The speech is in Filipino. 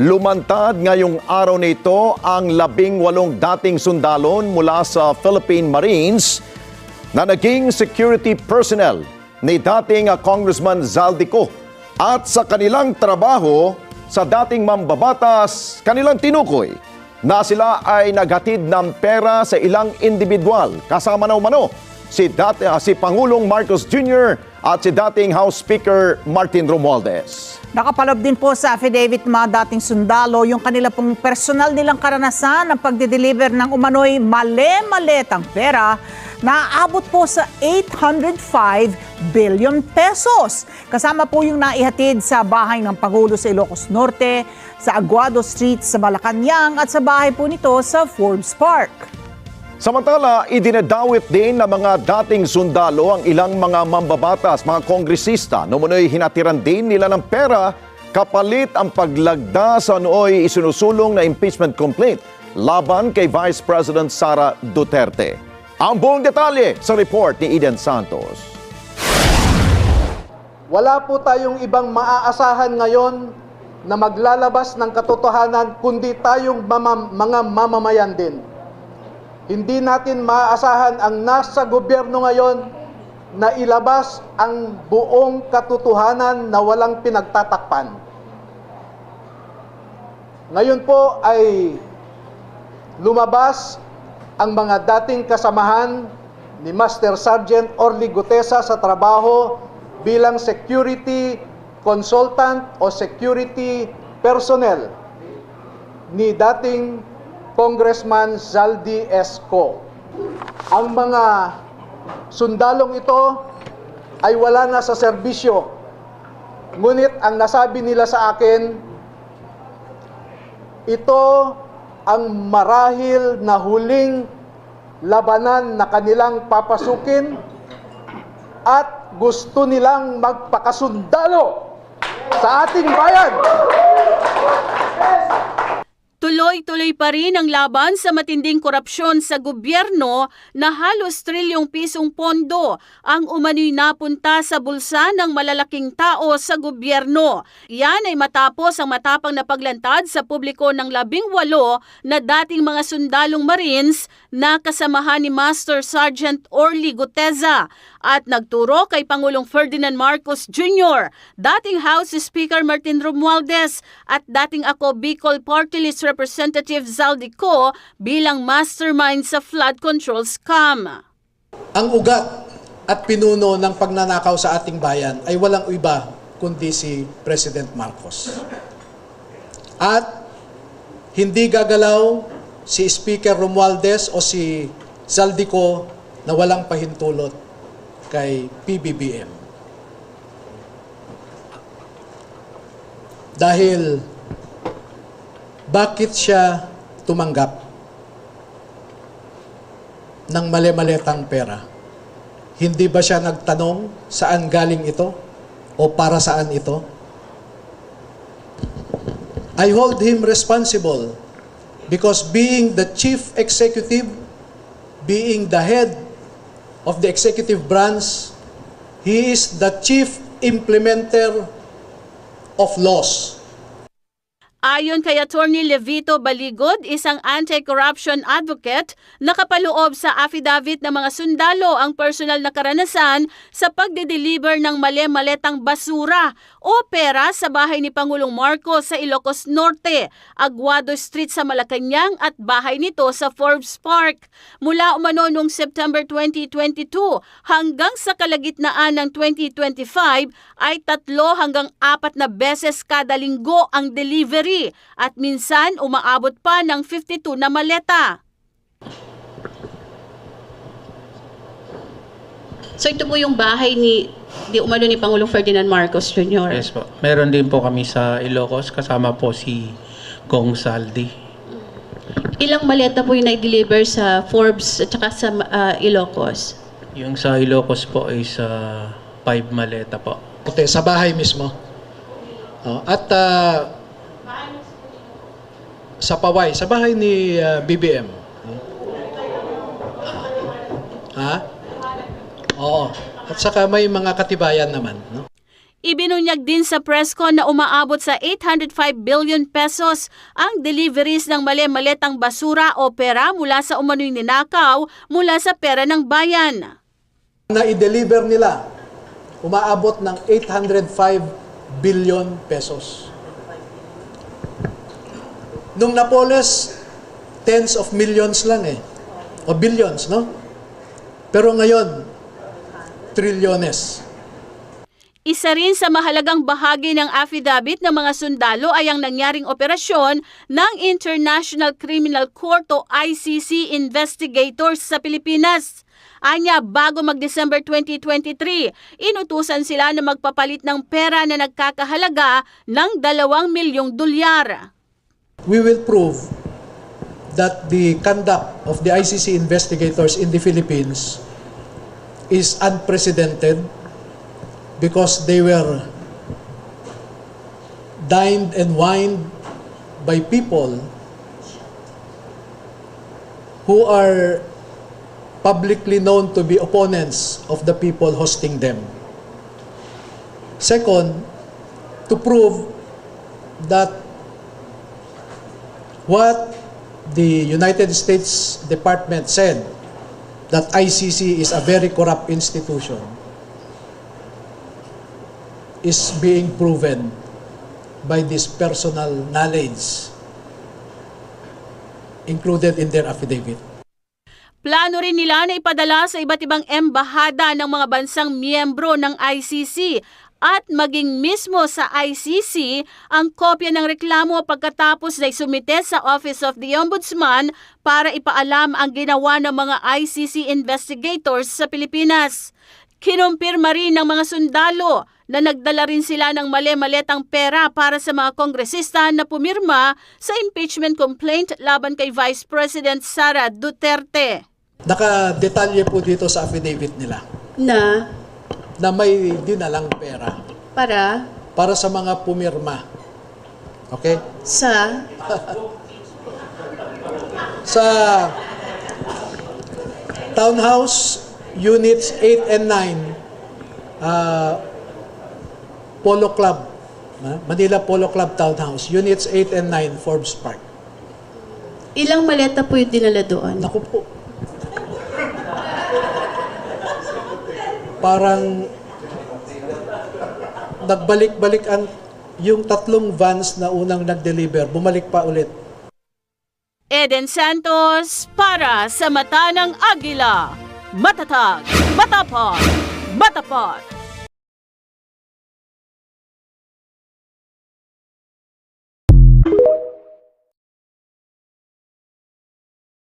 Lumantad ngayong araw na ito ang 18 dating sundalon mula sa Philippine Marines na naging security personnel ni dating Congressman Zaldico at sa kanilang trabaho sa dating mambabatas kanilang tinukoy na sila ay naghatid ng pera sa ilang individual kasama na umano si Pangulong Marcos Jr. at si dating House Speaker Martin Romualdez. Nakapaloob din po sa affidavit mga dating sundalo yung kanila pong personal nilang karanasan ng pagde-deliver ng umano'y male-maletang pera na aabot po sa 805 billion pesos. Kasama po yung naihatid sa bahay ng Pangulo sa Ilocos Norte, sa Aguado Street sa Malacanang at sa bahay po nito sa Forbes Park. Samantala, idinadawit din ng mga dating sundalo ang ilang mga mambabatas, mga kongresista. Noong hinatiran din nila ng pera kapalit ang paglagda sa nooy isinusulong na impeachment complaint laban kay Vice President Sara Duterte. Ang buong detalye sa report ni Eden Santos. Wala po tayong ibang maaasahan ngayon na maglalabas ng katotohanan kundi tayong mga mamamayan din. Hindi natin maaasahan ang nasa gobyerno ngayon na ilabas ang buong katotohanan na walang pinagtatakpan. Ngayon po ay lumabas ang mga dating kasamahan ni Master Sergeant Orly Gutesa sa trabaho bilang security consultant o security personnel ni dating Congressman Zaldi Esco. Ang mga sundalong ito ay wala na sa serbisyo. Ngunit ang nasabi nila sa akin, ito ang marahil na huling labanan na kanilang papasukin at gusto nilang magpakasundalo sa ating bayan. Tuloy-tuloy pa rin ang laban sa matinding korupsyon sa gobyerno na halos trilyong pisong pondo ang umano'y napunta sa bulsa ng malalaking tao sa gobyerno. Yan ay matapos ang matapang na paglantad sa publiko ng 18 na dating mga sundalong Marines na kasamahan ni Master Sergeant Orly Gutesa at nagturo kay Pangulong Ferdinand Marcos Jr., dating House Speaker Martin Romualdez at dating ako Bicol Party List Representative Zaldico bilang mastermind sa flood control scam. Ang ugat at pinuno ng pagnanakaw sa ating bayan ay walang iba kundi si President Marcos. At hindi gagalaw si Speaker Romualdez o si Zaldico na walang pahintulot kay PBBM. Dahil bakit siya tumanggap ng mali-maletang pera? Hindi ba siya nagtanong saan galing ito o para saan ito? I hold him responsible because being the chief executive, being the head of the executive branch, he is the chief implementer of laws. Ayon kay Attorney Levito Baligod, isang anti-corruption advocate, nakapaloob sa affidavit ng mga sundalo ang personal na karanasan sa pagde-deliver ng mali-maletang basura o pera sa bahay ni Pangulong Marcos sa Ilocos Norte, Aguado Street sa Malacanang at bahay nito sa Forbes Park. Mula umano noong September 2022 hanggang sa kalagitnaan ng 2025 ay 3 hanggang 4 na beses kada linggo ang delivery at minsan umaabot pa ng 52 na maleta. So ito po yung bahay ni umano ni Pangulong Ferdinand Marcos Jr. Yes po. Meron din po kami sa Ilocos, kasama po si Gong Saldi. Ilang maleta po yung na-deliver sa Forbes at saka sa Ilocos? Yung sa Ilocos po ay sa 5 maleta po. Okay, sa bahay mismo. At sa Paway, sa bahay ni BBM. Ha? Oo. At saka may mga katibayan naman, no? Ibinunyag din sa presscon na umaabot sa 805 billion pesos ang deliveries ng mali-malitang basura o pera mula sa umano'y ninakaw mula sa pera ng bayan. Na i-deliver nila, umaabot ng 805 billion pesos. Nung Napoles, tens of millions lang o billions, no? Pero ngayon, trilyones. Isa rin sa mahalagang bahagi ng affidavit ng mga sundalo ay ang nangyaring operasyon ng International Criminal Court o ICC investigators sa Pilipinas. Anya, bago mag-December 2023, inutusan sila na magpapalit ng pera na nagkakahalaga ng 2 milyong dolyar. We will prove that the conduct of the ICC investigators in the Philippines is unprecedented because they were dined and wined by people who are publicly known to be opponents of the people hosting them. Second, to prove that what the United States Department said, that ICC is a very corrupt institution, is being proven by this personal knowledge included in their affidavit. Plano rin nila na ipadala sa iba't ibang embahada ng mga bansang miyembro ng ICC at maging mismo sa ICC ang kopya ng reklamo pagkatapos na isumite sa Office of the Ombudsman para ipaalam ang ginawa ng mga ICC investigators sa Pilipinas. Kinumpirma rin ng mga sundalo na nagdala rin sila ng mali-malitang pera para sa mga kongresista na pumirma sa impeachment complaint laban kay Vice President Sara Duterte. Nakadetalye po dito sa affidavit nila na may dinalang pera para sa mga pumirma. Okay? Sa Townhouse Units 8 and 9, Polo Club, Manila Polo Club Townhouse, Units 8 and 9, Forbes Park. Ilang maleta po yung dinala doon? Naku po. Parang nagbalik-balik yung 3 vans na unang nag-deliver, bumalik pa ulit. Eden Santos para sa Mata ng Agila. Matatag, matapang, matapat.